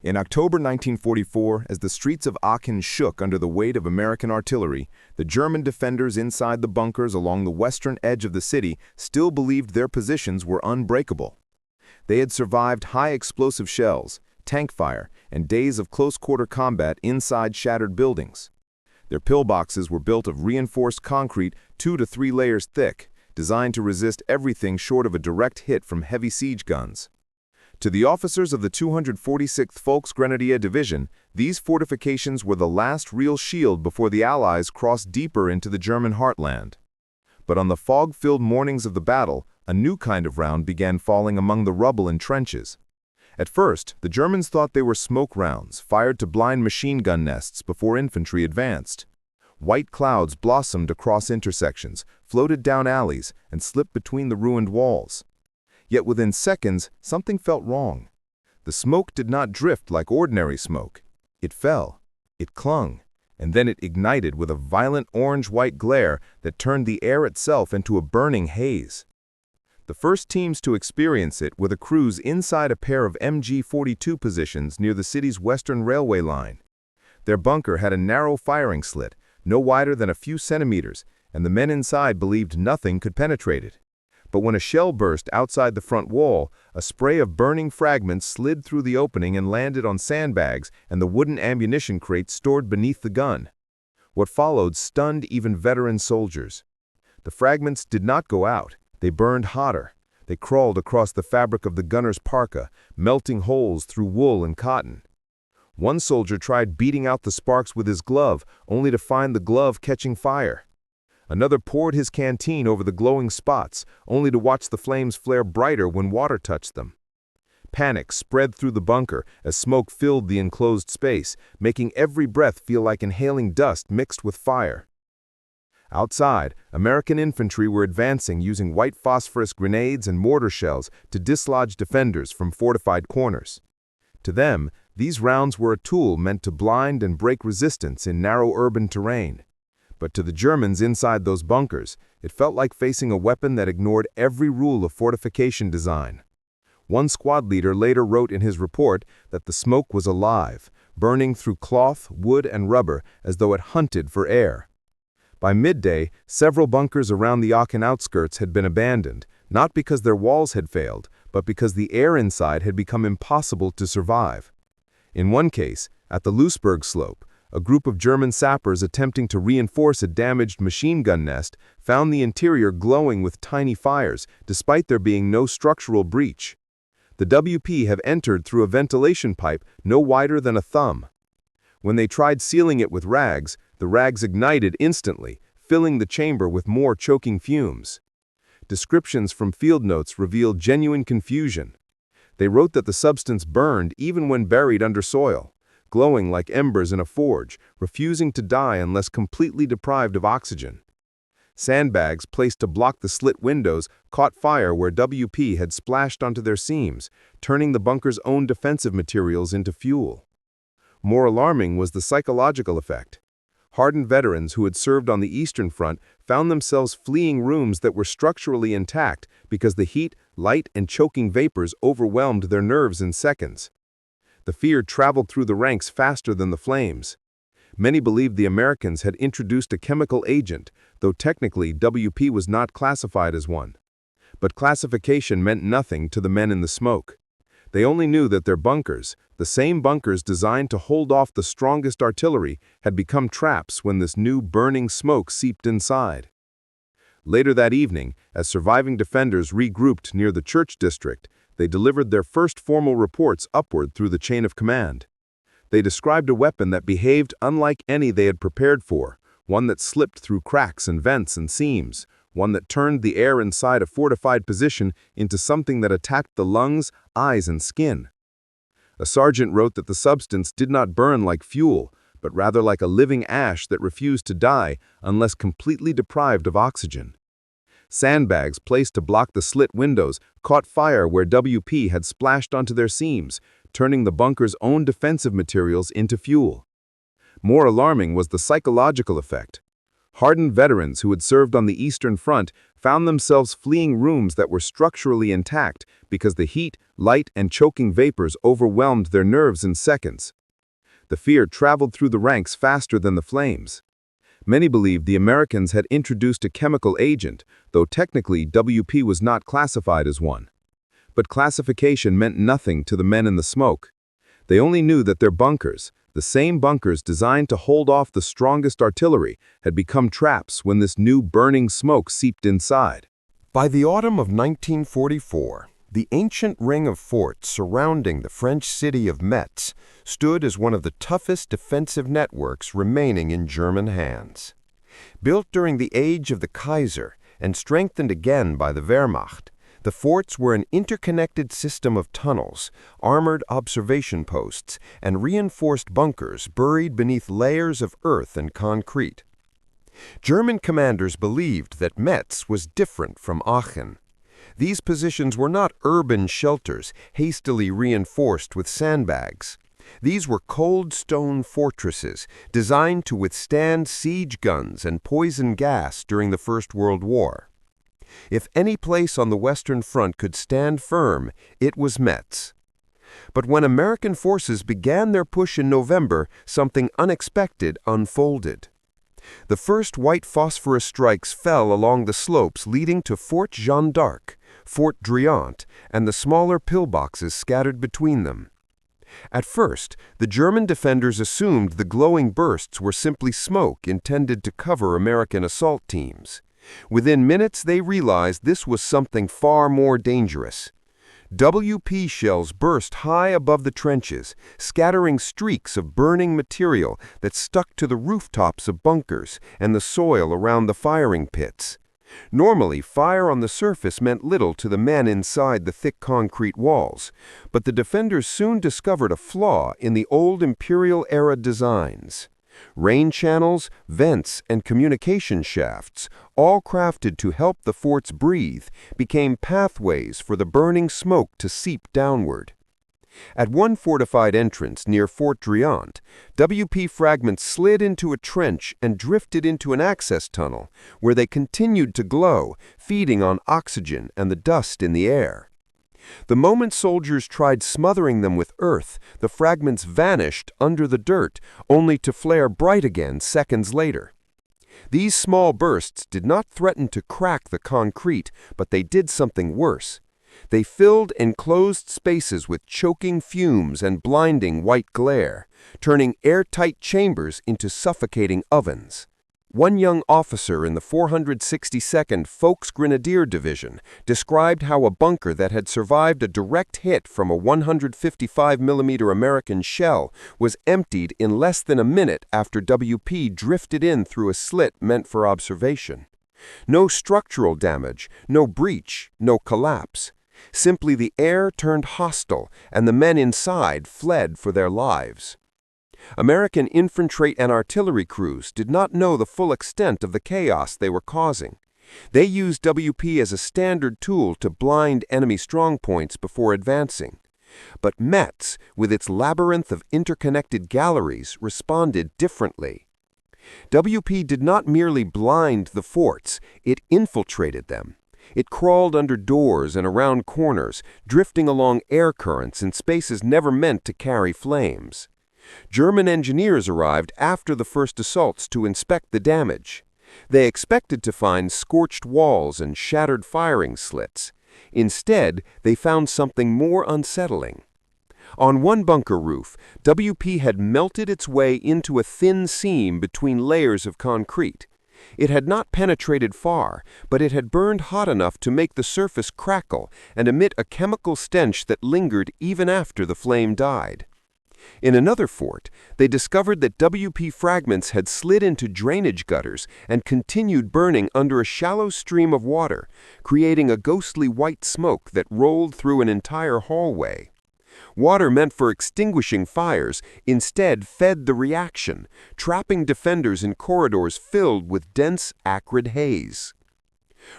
In October 1944, as the streets of Aachen shook under the weight of American artillery, the German defenders inside the bunkers along the western edge of the city still believed their positions were unbreakable. They had survived high explosive shells, tank fire, and days of close-quarter combat inside shattered buildings. Their pillboxes were built of reinforced concrete 2 to 3 layers thick, designed to resist everything short of a direct hit from heavy siege guns. To the officers of the 246th Volksgrenadier Division, these fortifications were the last real shield before the Allies crossed deeper into the German heartland. But on the fog-filled mornings of the battle, a new kind of round began falling among the rubble and trenches. At first, the Germans thought they were smoke rounds, fired to blind machine gun nests before infantry advanced. White clouds blossomed across intersections, floated down alleys, and slipped between the ruined walls. Yet within seconds, something felt wrong. The smoke did not drift like ordinary smoke. It fell, it clung, and then it ignited with a violent orange-white glare that turned the air itself into a burning haze. The first teams to experience it were the crews inside a pair of MG-42 positions near the city's western railway line. Their bunker had a narrow firing slit, no wider than a few centimeters, and the men inside believed nothing could penetrate it. But when a shell burst outside the front wall, a spray of burning fragments slid through the opening and landed on sandbags and the wooden ammunition crates stored beneath the gun. What followed stunned even veteran soldiers. The fragments did not go out. They burned hotter. They crawled across the fabric of the gunner's parka, melting holes through wool and cotton. One soldier tried beating out the sparks with his glove, only to find the glove catching fire. Another poured his canteen over the glowing spots, only to watch the flames flare brighter when water touched them. Panic spread through the bunker as smoke filled the enclosed space, making every breath feel like inhaling dust mixed with fire. Outside, American infantry were advancing using white phosphorus grenades and mortar shells to dislodge defenders from fortified corners. To them, these rounds were a tool meant to blind and break resistance in narrow urban terrain. But to the Germans inside those bunkers, it felt like facing a weapon that ignored every rule of fortification design. One squad leader later wrote in his report that the smoke was alive, burning through cloth, wood, and rubber as though it hunted for air. By midday, several bunkers around the Aachen outskirts had been abandoned, not because their walls had failed, but because the air inside had become impossible to survive. In one case, at the Lousberg slope, a group of German sappers attempting to reinforce a damaged machine gun nest found the interior glowing with tiny fires, despite there being no structural breach. The WP have entered through a ventilation pipe no wider than a thumb. When they tried sealing it with rags, the rags ignited instantly, filling the chamber with more choking fumes. Descriptions from field notes revealed genuine confusion. They wrote that the substance burned even when buried under soil, glowing like embers in a forge, refusing to die unless completely deprived of oxygen. Sandbags placed to block the slit windows caught fire where WP had splashed onto their seams, turning the bunker's own defensive materials into fuel. More alarming was the psychological effect. Hardened veterans who had served on the Eastern Front found themselves fleeing rooms that were structurally intact because the heat, light, and choking vapors overwhelmed their nerves in seconds. The fear traveled through the ranks faster than the flames. Many believed the Americans had introduced a chemical agent, though technically WP was not classified as one. But classification meant nothing to the men in the smoke. They only knew that their bunkers, the same bunkers designed to hold off the strongest artillery, had become traps when this new burning smoke seeped inside. Later that evening, as surviving defenders regrouped near the church district, they delivered their first formal reports upward through the chain of command. They described a weapon that behaved unlike any they had prepared for, one that slipped through cracks and vents and seams, one that turned the air inside a fortified position into something that attacked the lungs, eyes, and skin. A sergeant wrote that the substance did not burn like fuel, but rather like a living ash that refused to die unless completely deprived of oxygen. Sandbags placed to block the slit windows caught fire where WP had splashed onto their seams, turning the bunker's own defensive materials into fuel. More alarming was the psychological effect. Hardened veterans who had served on the Eastern Front found themselves fleeing rooms that were structurally intact because the heat, light, and choking vapors overwhelmed their nerves in seconds. The fear traveled through the ranks faster than the flames. Many believed the Americans had introduced a chemical agent, though technically WP was not classified as one. But classification meant nothing to the men in the smoke. They only knew that their bunkers, the same bunkers designed to hold off the strongest artillery, had become traps when this new burning smoke seeped inside. By the autumn of 1944, the ancient ring of forts surrounding the French city of Metz stood as one of the toughest defensive networks remaining in German hands. Built during the age of the Kaiser and strengthened again by the Wehrmacht, the forts were an interconnected system of tunnels, armored observation posts, and reinforced bunkers buried beneath layers of earth and concrete. German commanders believed that Metz was different from Aachen. These positions were not urban shelters hastily reinforced with sandbags. These were cold stone fortresses designed to withstand siege guns and poison gas during the First World War. If any place on the Western Front could stand firm, it was Metz. But when American forces began their push in November, something unexpected unfolded. The first white phosphorus strikes fell along the slopes leading to Fort Jeanne d'Arc, Fort Driant, and the smaller pillboxes scattered between them. At first, the German defenders assumed the glowing bursts were simply smoke intended to cover American assault teams. Within minutes, they realized this was something far more dangerous. WP shells burst high above the trenches, scattering streaks of burning material that stuck to the rooftops of bunkers and the soil around the firing pits. Normally, fire on the surface meant little to the men inside the thick concrete walls, but the defenders soon discovered a flaw in the old Imperial-era designs. Rain channels, vents, and communication shafts, all crafted to help the forts breathe, became pathways for the burning smoke to seep downward. At one fortified entrance near Fort Driant, WP fragments slid into a trench and drifted into an access tunnel, where they continued to glow, feeding on oxygen and the dust in the air. The moment soldiers tried smothering them with earth, the fragments vanished under the dirt, only to flare bright again seconds later. These small bursts did not threaten to crack the concrete, but they did something worse. They filled enclosed spaces with choking fumes and blinding white glare, turning airtight chambers into suffocating ovens. One young officer in the 462nd Volksgrenadier Division described how a bunker that had survived a direct hit from a 155mm American shell was emptied in less than a minute after WP drifted in through a slit meant for observation. No structural damage, no breach, no collapse. Simply the air turned hostile, and the men inside fled for their lives. American infantry and artillery crews did not know the full extent of the chaos they were causing. They used WP as a standard tool to blind enemy strongpoints before advancing. But Metz, with its labyrinth of interconnected galleries, responded differently. WP did not merely blind the forts, it infiltrated them. It crawled under doors and around corners, drifting along air currents in spaces never meant to carry flames. German engineers arrived after the first assaults to inspect the damage. They expected to find scorched walls and shattered firing slits. Instead, they found something more unsettling. On one bunker roof, WP had melted its way into a thin seam between layers of concrete. It had not penetrated far, but it had burned hot enough to make the surface crackle and emit a chemical stench that lingered even after the flame died. In another fort, they discovered that WP fragments had slid into drainage gutters and continued burning under a shallow stream of water, creating a ghostly white smoke that rolled through an entire hallway. Water meant for extinguishing fires instead fed the reaction, trapping defenders in corridors filled with dense, acrid haze.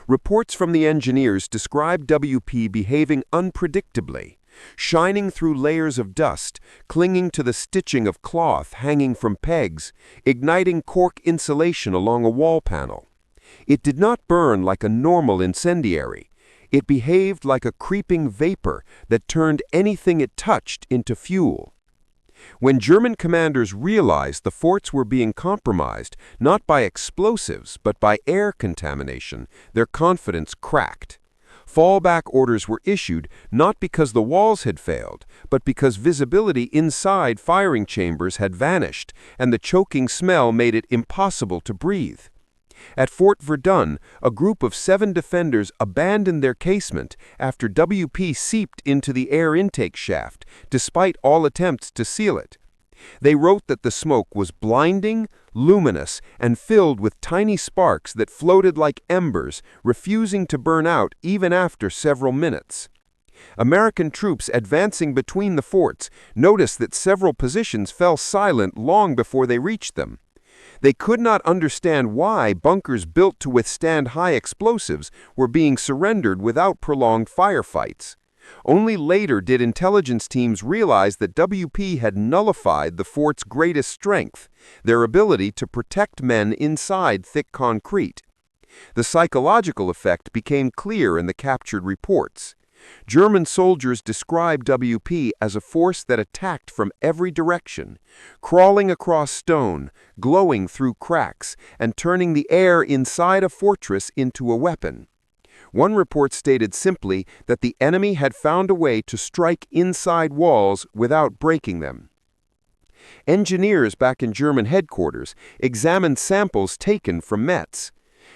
Reports from the engineers described WP behaving unpredictably, shining through layers of dust, clinging to the stitching of cloth hanging from pegs, igniting cork insulation along a wall panel. It did not burn like a normal incendiary. It behaved like a creeping vapor that turned anything it touched into fuel. When German commanders realized the forts were being compromised not by explosives but by air contamination, their confidence cracked. Fallback orders were issued not because the walls had failed, but because visibility inside firing chambers had vanished, and the choking smell made it impossible to breathe. At Fort Verdun, a group of 7 defenders abandoned their casemate after WP seeped into the air intake shaft, despite all attempts to seal it. They wrote that the smoke was blinding, luminous, and filled with tiny sparks that floated like embers, refusing to burn out even after several minutes. American troops advancing between the forts noticed that several positions fell silent long before they reached them. They could not understand why bunkers built to withstand high explosives were being surrendered without prolonged firefights. Only later did intelligence teams realize that WP had nullified the fort's greatest strength, their ability to protect men inside thick concrete. The psychological effect became clear in the captured reports. German soldiers described WP as a force that attacked from every direction, crawling across stone, glowing through cracks, and turning the air inside a fortress into a weapon. One report stated simply that the enemy had found a way to strike inside walls without breaking them. Engineers back in German headquarters examined samples taken from Metz.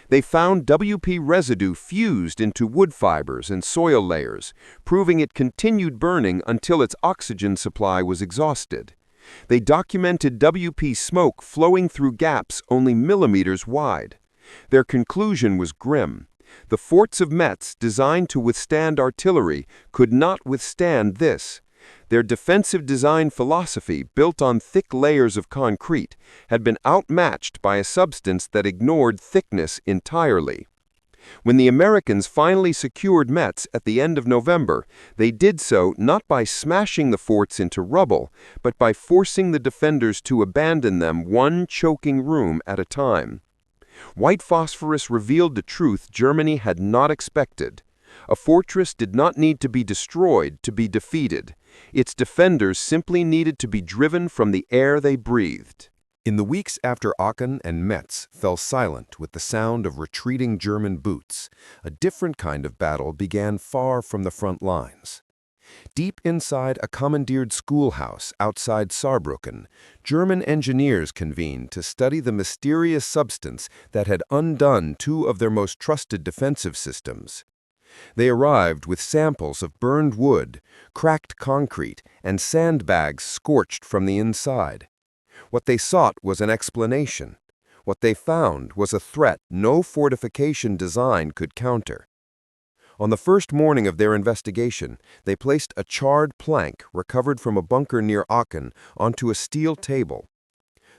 They found WP residue fused into wood fibers and soil layers, proving it continued burning until its oxygen supply was exhausted. They documented WP smoke flowing through gaps only millimeters wide. Their conclusion was grim. The forts of Metz, designed to withstand artillery, could not withstand this. Their defensive design philosophy, built on thick layers of concrete, had been outmatched by a substance that ignored thickness entirely. When the Americans finally secured Metz at the end of November, they did so not by smashing the forts into rubble, but by forcing the defenders to abandon them one choking room at a time. White phosphorus revealed the truth Germany had not expected. A fortress did not need to be destroyed to be defeated. Its defenders simply needed to be driven from the air they breathed. In the weeks after Aachen and Metz fell silent with the sound of retreating German boots, a different kind of battle began far from the front lines. Deep inside a commandeered schoolhouse outside Saarbrücken, German engineers convened to study the mysterious substance that had undone 2 of their most trusted defensive systems. They arrived with samples of burned wood, cracked concrete, and sandbags scorched from the inside. What they sought was an explanation. What they found was a threat no fortification design could counter. On the first morning of their investigation, they placed a charred plank recovered from a bunker near Aachen onto a steel table.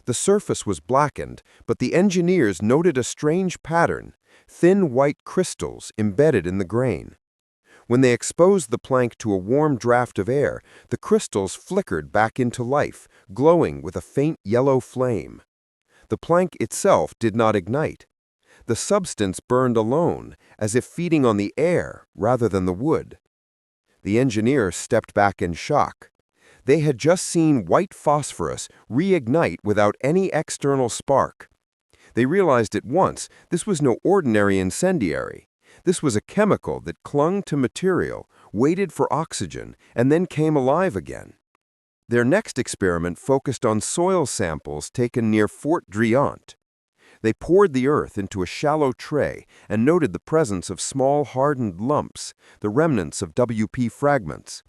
The surface was blackened, but the engineers noted a strange pattern, thin white crystals embedded in the grain. When they exposed the plank to a warm draft of air, the crystals flickered back into life, glowing with a faint yellow flame. The plank itself did not ignite. The substance burned alone, as if feeding on the air rather than the wood. The engineers stepped back in shock. They had just seen white phosphorus reignite without any external spark. They realized at once this was no ordinary incendiary. This was a chemical that clung to material, waited for oxygen, and then came alive again. Their next experiment focused on soil samples taken near Fort Driant. They poured the earth into a shallow tray and noted the presence of small hardened lumps, the remnants of WP fragments.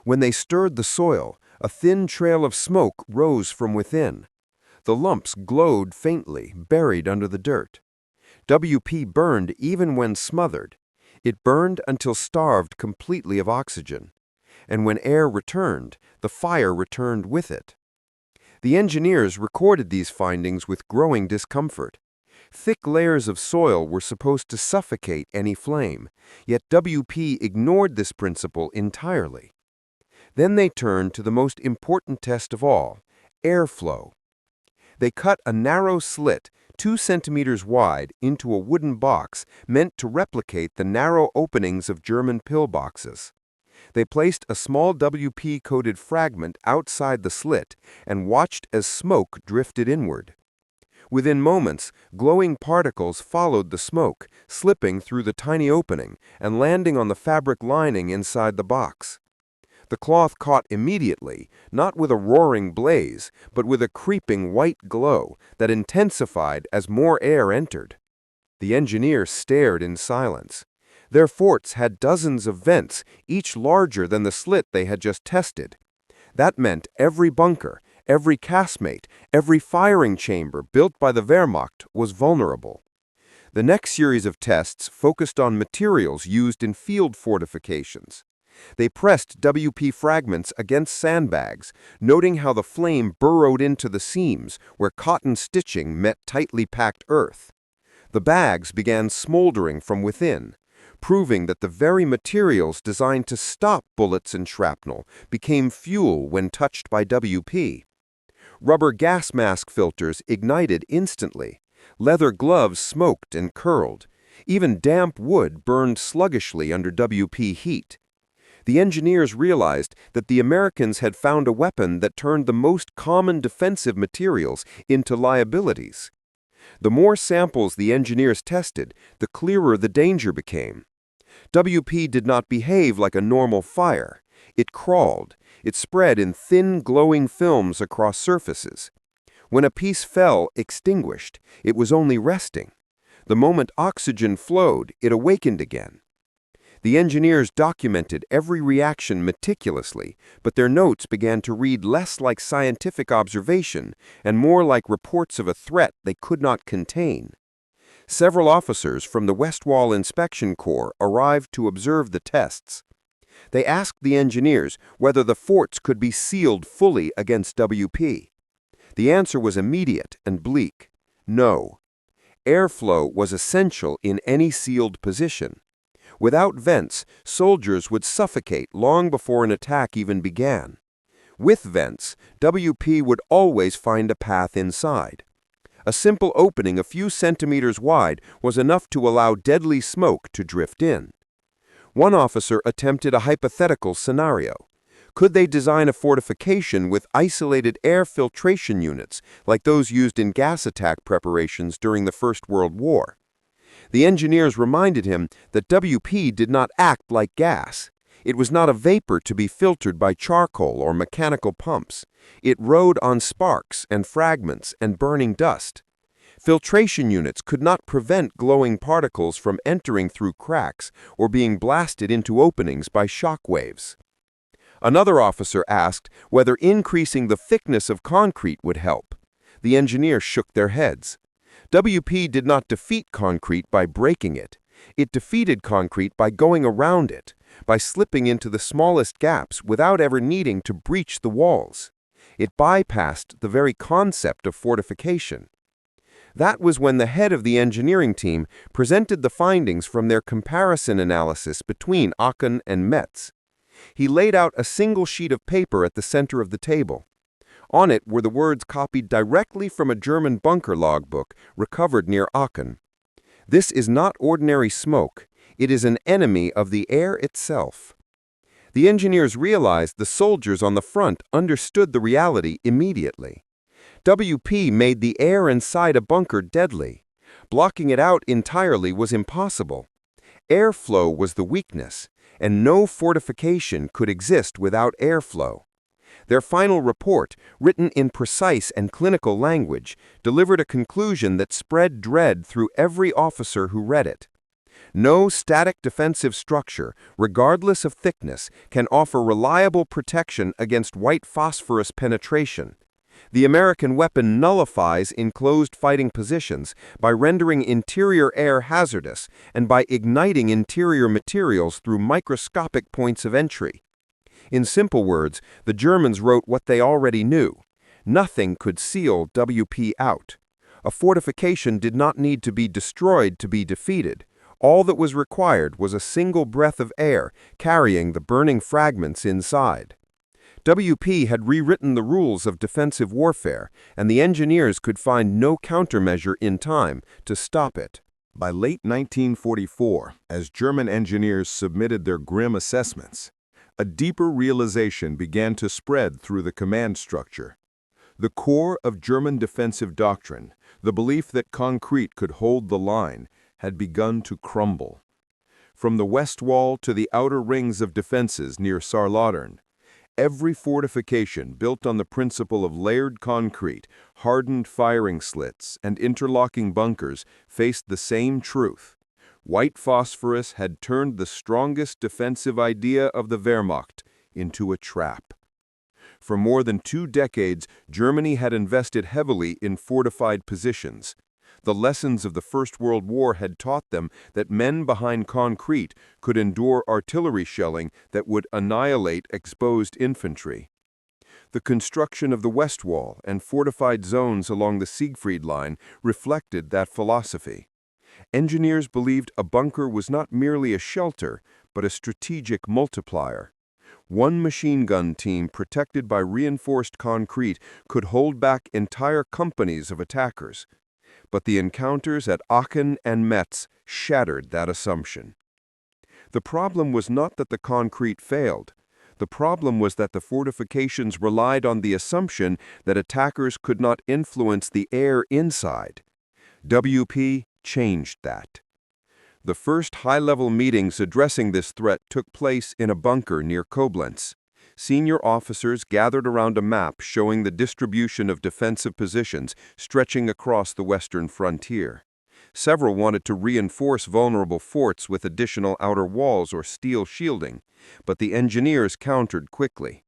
When they stirred the soil, a thin trail of smoke rose from within. The lumps glowed faintly, buried under the dirt. WP burned even when smothered. It burned until starved completely of oxygen. And when air returned, the fire returned with it. The engineers recorded these findings with growing discomfort. Thick layers of soil were supposed to suffocate any flame, yet WP ignored this principle entirely. Then they turned to the most important test of all, airflow. They cut a narrow slit 2 centimeters wide, into a wooden box meant to replicate the narrow openings of German pillboxes. They placed a small WP-coated fragment outside the slit and watched as smoke drifted inward. Within moments, glowing particles followed the smoke, slipping through the tiny opening and landing on the fabric lining inside the box. The cloth caught immediately, not with a roaring blaze, but with a creeping white glow that intensified as more air entered. The engineers stared in silence. Their forts had dozens of vents, each larger than the slit they had just tested. That meant every bunker, every casemate, every firing chamber built by the Wehrmacht was vulnerable. The next series of tests focused on materials used in field fortifications. They pressed WP fragments against sandbags, noting how the flame burrowed into the seams where cotton stitching met tightly packed earth. The bags began smoldering from within, proving that the very materials designed to stop bullets and shrapnel became fuel when touched by WP. Rubber gas mask filters ignited instantly. Leather gloves smoked and curled. Even damp wood burned sluggishly under WP heat. The engineers realized that the Americans had found a weapon that turned the most common defensive materials into liabilities. The more samples the engineers tested, the clearer the danger became. WP did not behave like a normal fire. It crawled. It spread in thin, glowing films across surfaces. When a piece fell, extinguished, it was only resting. The moment oxygen flowed, it awakened again. The engineers documented every reaction meticulously, but their notes began to read less like scientific observation and more like reports of a threat they could not contain. Several officers from the West Wall Inspection Corps arrived to observe the tests. They asked the engineers whether the forts could be sealed fully against WP. The answer was immediate and bleak: no. Airflow was essential in any sealed position. Without vents, soldiers would suffocate long before an attack even began. With vents, WP would always find a path inside. A simple opening a few centimeters wide was enough to allow deadly smoke to drift in. One officer attempted a hypothetical scenario. Could they design a fortification with isolated air filtration units, like those used in gas attack preparations during the First World War? The engineers reminded him that WP did not act like gas. It was not a vapor to be filtered by charcoal or mechanical pumps. It rode on sparks and fragments and burning dust. Filtration units could not prevent glowing particles from entering through cracks or being blasted into openings by shock waves. Another officer asked whether increasing the thickness of concrete would help. The engineers shook their heads. WP did not defeat concrete by breaking it. It defeated concrete by going around it, by slipping into the smallest gaps without ever needing to breach the walls. It bypassed the very concept of fortification. That was when the head of the engineering team presented the findings from their comparison analysis between Aachen and Metz. He laid out a single sheet of paper at the center of the table. On it were the words copied directly from a German bunker logbook recovered near Aachen. "This is not ordinary smoke. It is an enemy of the air itself." The engineers realized the soldiers on the front understood the reality immediately. WP made the air inside a bunker deadly. Blocking it out entirely was impossible. Airflow was the weakness, and no fortification could exist without airflow. Their final report, written in precise and clinical language, delivered a conclusion that spread dread through every officer who read it. No static defensive structure, regardless of thickness, can offer reliable protection against white phosphorus penetration. The American weapon nullifies enclosed fighting positions by rendering interior air hazardous and by igniting interior materials through microscopic points of entry. In simple words, the Germans wrote what they already knew. Nothing could seal WP out. A fortification did not need to be destroyed to be defeated. All that was required was a single breath of air carrying the burning fragments inside. WP had rewritten the rules of defensive warfare, and the engineers could find no countermeasure in time to stop it. By late 1944, as German engineers submitted their grim assessments, a deeper realization began to spread through the command structure. The core of German defensive doctrine, the belief that concrete could hold the line, had begun to crumble. From the west wall to the outer rings of defenses near Saarlottern, every fortification built on the principle of layered concrete, hardened firing slits, and interlocking bunkers faced the same truth. White phosphorus had turned the strongest defensive idea of the Wehrmacht into a trap. For more than 2 decades, Germany had invested heavily in fortified positions. The lessons of the First World War had taught them that men behind concrete could endure artillery shelling that would annihilate exposed infantry. The construction of the West Wall and fortified zones along the Siegfried Line reflected that philosophy. Engineers believed a bunker was not merely a shelter, but a strategic multiplier. One machine gun team protected by reinforced concrete could hold back entire companies of attackers. But the encounters at Aachen and Metz shattered that assumption. The problem was not that the concrete failed. The problem was that the fortifications relied on the assumption that attackers could not influence the air inside. WP changed that. The first high-level meetings addressing this threat took place in a bunker near Koblenz. Senior officers gathered around a map showing the distribution of defensive positions stretching across the western frontier. Several wanted to reinforce vulnerable forts with additional outer walls or steel shielding, but the engineers countered quickly.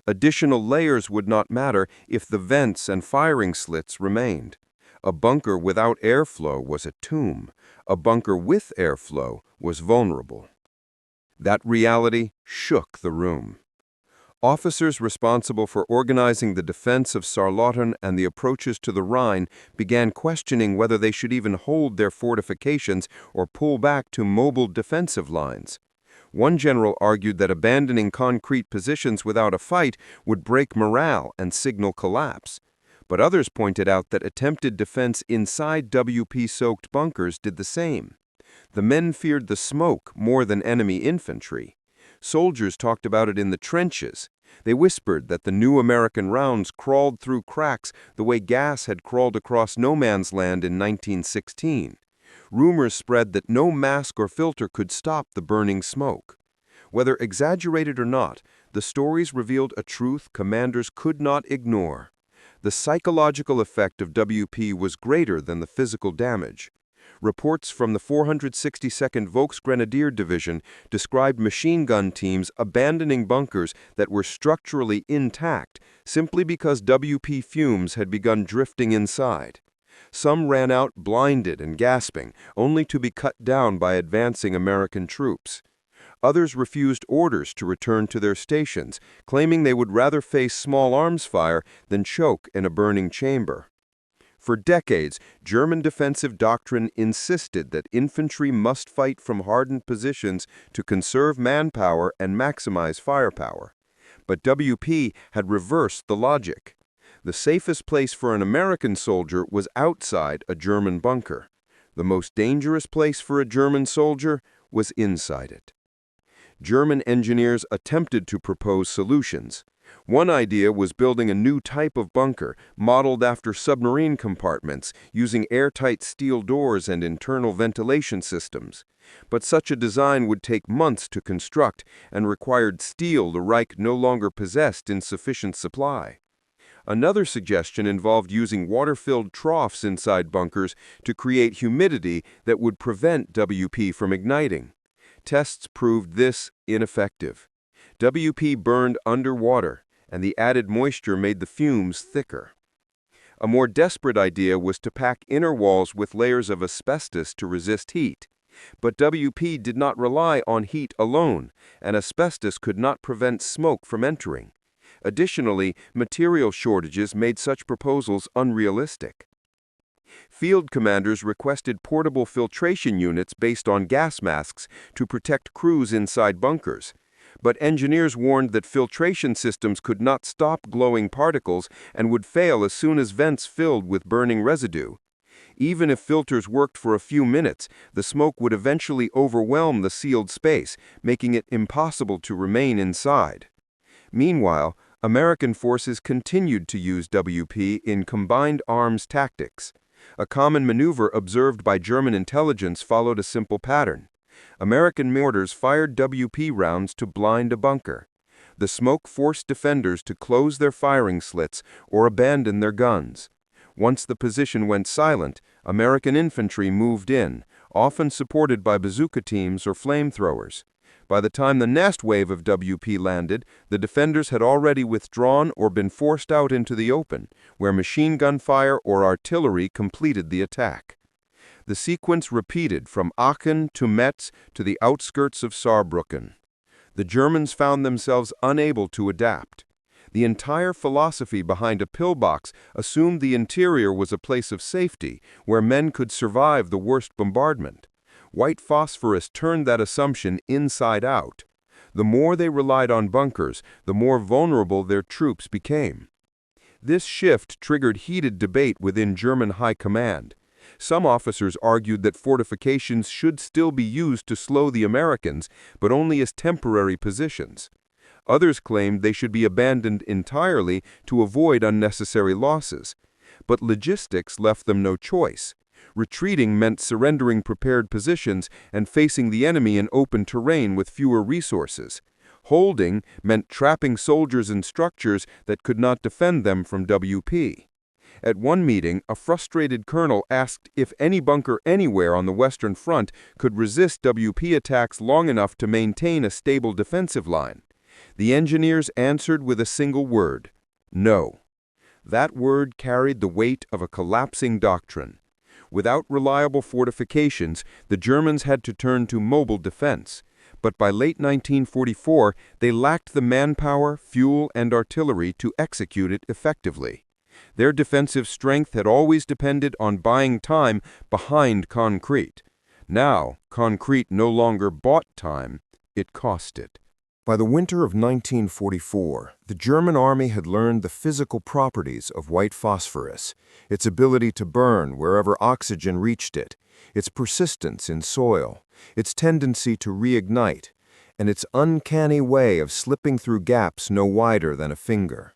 Additional layers would not matter if the vents and firing slits remained. A bunker without airflow was a tomb. A bunker with airflow was vulnerable. That reality shook the room. Officers responsible for organizing the defense of Saarlottern and the approaches to the Rhine began questioning whether they should even hold their fortifications or pull back to mobile defensive lines. One general argued that abandoning concrete positions without a fight would break morale and signal collapse. But others pointed out that attempted defense inside WP-soaked bunkers did the same. The men feared the smoke more than enemy infantry. Soldiers talked about it in the trenches. They whispered that the new American rounds crawled through cracks the way gas had crawled across no man's land in 1916. Rumors spread that no mask or filter could stop the burning smoke. Whether exaggerated or not, the stories revealed a truth commanders could not ignore. The psychological effect of WP was greater than the physical damage. Reports from the 462nd Volksgrenadier Division described machine gun teams abandoning bunkers that were structurally intact simply because WP fumes had begun drifting inside. Some ran out blinded and gasping, only to be cut down by advancing American troops. Others refused orders to return to their stations, claiming they would rather face small arms fire than choke in a burning chamber. For decades, German defensive doctrine insisted that infantry must fight from hardened positions to conserve manpower and maximize firepower. But WP had reversed the logic. The safest place for an American soldier was outside a German bunker. The most dangerous place for a German soldier was inside it. German engineers attempted to propose solutions. One idea was building a new type of bunker, modeled after submarine compartments, using airtight steel doors and internal ventilation systems. But such a design would take months to construct and required steel the Reich no longer possessed in sufficient supply. Another suggestion involved using water-filled troughs inside bunkers to create humidity that would prevent WP from igniting. Tests proved this ineffective. WP burned underwater, and the added moisture made the fumes thicker. A more desperate idea was to pack inner walls with layers of asbestos to resist heat. But WP did not rely on heat alone, and asbestos could not prevent smoke from entering. Additionally, material shortages made such proposals unrealistic. Field commanders requested portable filtration units based on gas masks to protect crews inside bunkers. But engineers warned that filtration systems could not stop glowing particles and would fail as soon as vents filled with burning residue. Even if filters worked for a few minutes, the smoke would eventually overwhelm the sealed space, making it impossible to remain inside. Meanwhile, American forces continued to use WP in combined arms tactics. A common maneuver observed by German intelligence followed a simple pattern. American mortars fired WP rounds to blind a bunker. The smoke forced defenders to close their firing slits or abandon their guns. Once the position went silent, American infantry moved in, often supported by bazooka teams or flamethrowers. By the time the next wave of WP landed, the defenders had already withdrawn or been forced out into the open, where machine gun fire or artillery completed the attack. The sequence repeated from Aachen to Metz to the outskirts of Saarbrücken. The Germans found themselves unable to adapt. The entire philosophy behind a pillbox assumed the interior was a place of safety, where men could survive the worst bombardment. White phosphorus turned that assumption inside out. The more they relied on bunkers, the more vulnerable their troops became. This shift triggered heated debate within German high command. Some officers argued that fortifications should still be used to slow the Americans, but only as temporary positions. Others claimed they should be abandoned entirely to avoid unnecessary losses. But logistics left them no choice. Retreating meant surrendering prepared positions and facing the enemy in open terrain with fewer resources. Holding meant trapping soldiers in structures that could not defend them from WP. At one meeting, a frustrated colonel asked if any bunker anywhere on the Western Front could resist WP attacks long enough to maintain a stable defensive line. The engineers answered with a single word: no. That word carried the weight of a collapsing doctrine. Without reliable fortifications, the Germans had to turn to mobile defense. But by late 1944, they lacked the manpower, fuel, and artillery to execute it effectively. Their defensive strength had always depended on buying time behind concrete. Now, concrete no longer bought time, it cost it. By the winter of 1944, the German army had learned the physical properties of white phosphorus, its ability to burn wherever oxygen reached it, its persistence in soil, its tendency to reignite, and its uncanny way of slipping through gaps no wider than a finger.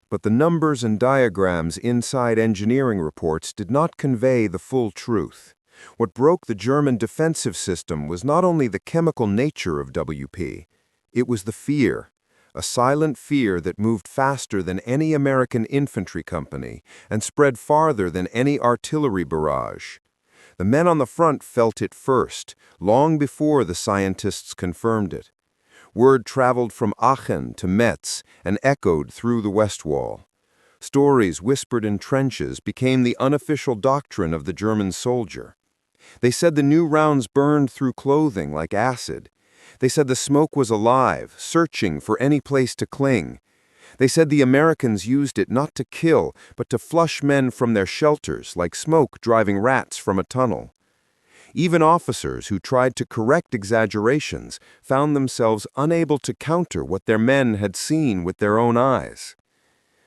But the numbers and diagrams inside engineering reports did not convey the full truth. What broke the German defensive system was not only the chemical nature of WP, it was the fear, a silent fear that moved faster than any American infantry company and spread farther than any artillery barrage. The men on the front felt it first, long before the scientists confirmed it. Word traveled from Aachen to Metz and echoed through the West Wall. Stories whispered in trenches became the unofficial doctrine of the German soldier. They said the new rounds burned through clothing like acid. They said the smoke was alive, searching for any place to cling. They said the Americans used it not to kill, but to flush men from their shelters, like smoke driving rats from a tunnel. Even officers who tried to correct exaggerations found themselves unable to counter what their men had seen with their own eyes.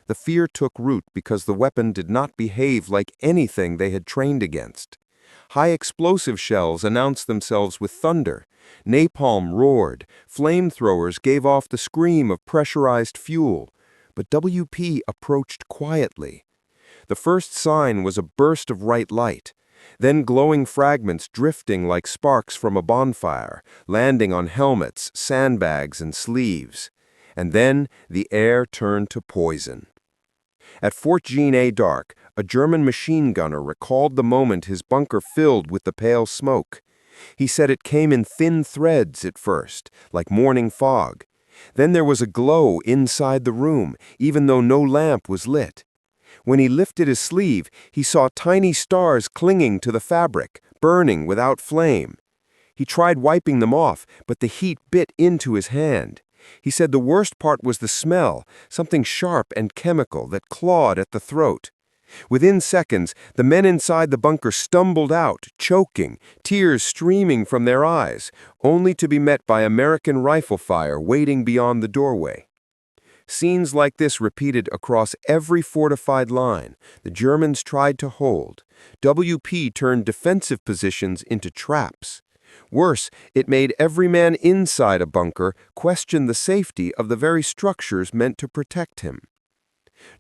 The fear took root because the weapon did not behave like anything they had trained against. High explosive shells announced themselves with thunder. Napalm roared. Flamethrowers gave off the scream of pressurized fuel. But WP approached quietly. The first sign was a burst of bright light. Then glowing fragments drifting like sparks from a bonfire, landing on helmets, sandbags, and sleeves. And then the air turned to poison. At Fort Jeanne-d'Arc, a German machine gunner recalled the moment his bunker filled with the pale smoke. He said it came in thin threads at first, like morning fog. Then there was a glow inside the room, even though no lamp was lit. When he lifted his sleeve, he saw tiny stars clinging to the fabric, burning without flame. He tried wiping them off, but the heat bit into his hand. He said the worst part was the smell, something sharp and chemical that clawed at the throat. Within seconds, the men inside the bunker stumbled out, choking, tears streaming from their eyes, only to be met by American rifle fire waiting beyond the doorway. Scenes like this repeated across every fortified line the Germans tried to hold. WP turned defensive positions into traps. Worse, it made every man inside a bunker question the safety of the very structures meant to protect him.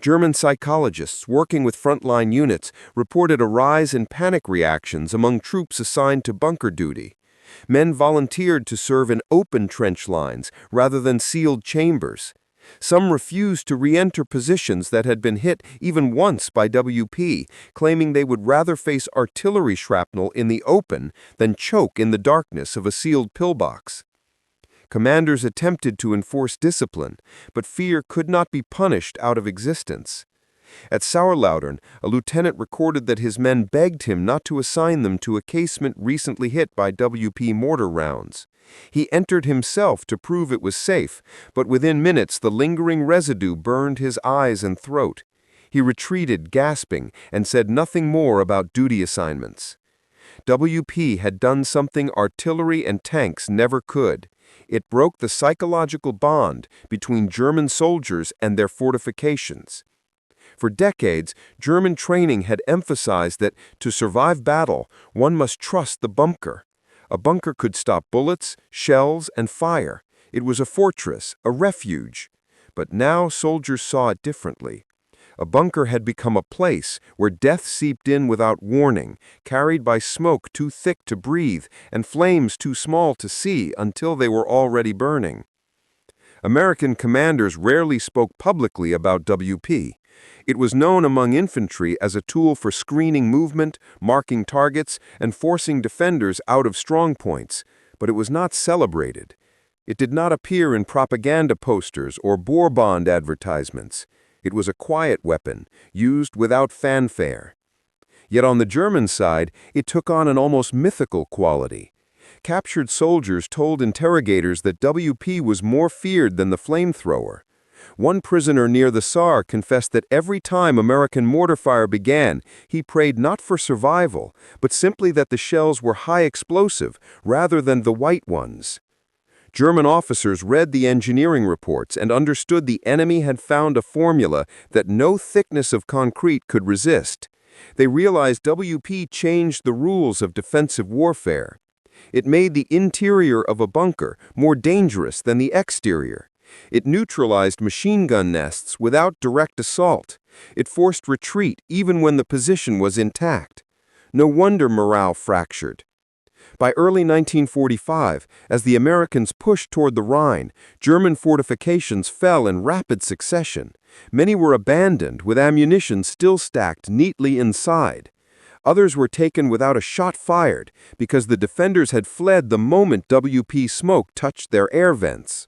German psychologists working with frontline units reported a rise in panic reactions among troops assigned to bunker duty. Men volunteered to serve in open trench lines rather than sealed chambers. Some refused to re-enter positions that had been hit even once by WP, claiming they would rather face artillery shrapnel in the open than choke in the darkness of a sealed pillbox. Commanders attempted to enforce discipline, but fear could not be punished out of existence. At Sauerlaudern, a lieutenant recorded that his men begged him not to assign them to a casemate recently hit by WP mortar rounds. He entered himself to prove it was safe, but within minutes the lingering residue burned his eyes and throat. He retreated, gasping, and said nothing more about duty assignments. WP had done something artillery and tanks never could. It broke the psychological bond between German soldiers and their fortifications. For decades, German training had emphasized that to survive battle, one must trust the bunker. A bunker could stop bullets, shells, and fire. It was a fortress, a refuge. But now soldiers saw it differently. A bunker had become a place where death seeped in without warning, carried by smoke too thick to breathe and flames too small to see until they were already burning. American commanders rarely spoke publicly about WP. It was known among infantry as a tool for screening movement, marking targets, and forcing defenders out of strongpoints, but it was not celebrated. It did not appear in propaganda posters or Boer bond advertisements. It was a quiet weapon, used without fanfare. Yet on the German side, it took on an almost mythical quality. Captured soldiers told interrogators that WP was more feared than the flamethrower. One prisoner near the Saar confessed that every time American mortar fire began, he prayed not for survival, but simply that the shells were high explosive rather than the white ones. German officers read the engineering reports and understood the enemy had found a formula that no thickness of concrete could resist. They realized WP changed the rules of defensive warfare. It made the interior of a bunker more dangerous than the exterior. It neutralized machine gun nests without direct assault. It forced retreat even when the position was intact. No wonder morale fractured. By early 1945, as the Americans pushed toward the Rhine, German fortifications fell in rapid succession. Many were abandoned, with ammunition still stacked neatly inside. Others were taken without a shot fired because the defenders had fled the moment WP smoke touched their air vents.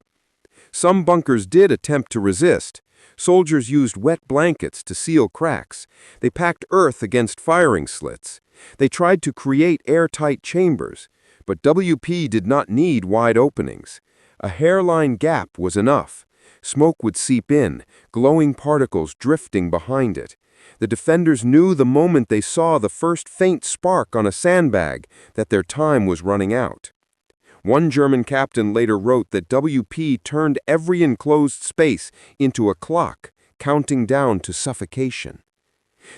Some bunkers did attempt to resist. Soldiers used wet blankets to seal cracks. They packed earth against firing slits. They tried to create airtight chambers, but WP did not need wide openings. A hairline gap was enough. Smoke would seep in, glowing particles drifting behind it. The defenders knew the moment they saw the first faint spark on a sandbag that their time was running out. One German captain later wrote that WP turned every enclosed space into a clock, counting down to suffocation.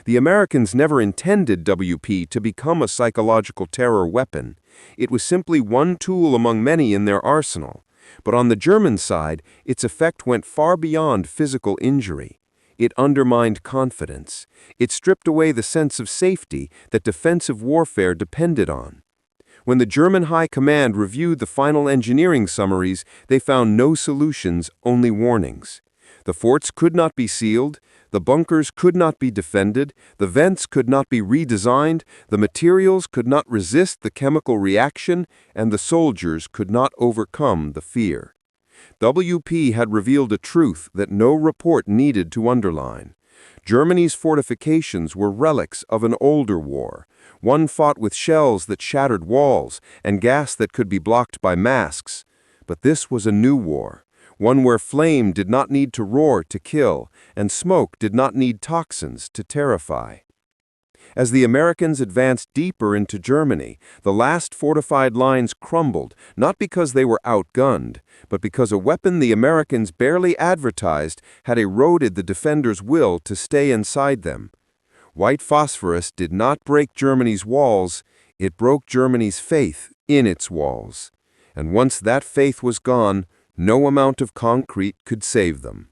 The Americans never intended WP to become a psychological terror weapon. It was simply one tool among many in their arsenal. But on the German side, its effect went far beyond physical injury. It undermined confidence. It stripped away the sense of safety that defensive warfare depended on. When the German High Command reviewed the final engineering summaries, they found no solutions, only warnings. The forts could not be sealed, the bunkers could not be defended, the vents could not be redesigned, the materials could not resist the chemical reaction, and the soldiers could not overcome the fear. WP had revealed a truth that no report needed to underline. Germany's fortifications were relics of an older war, one fought with shells that shattered walls and gas that could be blocked by masks. But this was a new war, one where flame did not need to roar to kill, and smoke did not need toxins to terrify. As the Americans advanced deeper into Germany, the last fortified lines crumbled, not because they were outgunned, but because a weapon the Americans barely advertised had eroded the defenders' will to stay inside them. White phosphorus did not break Germany's walls, it broke Germany's faith in its walls. And once that faith was gone, no amount of concrete could save them.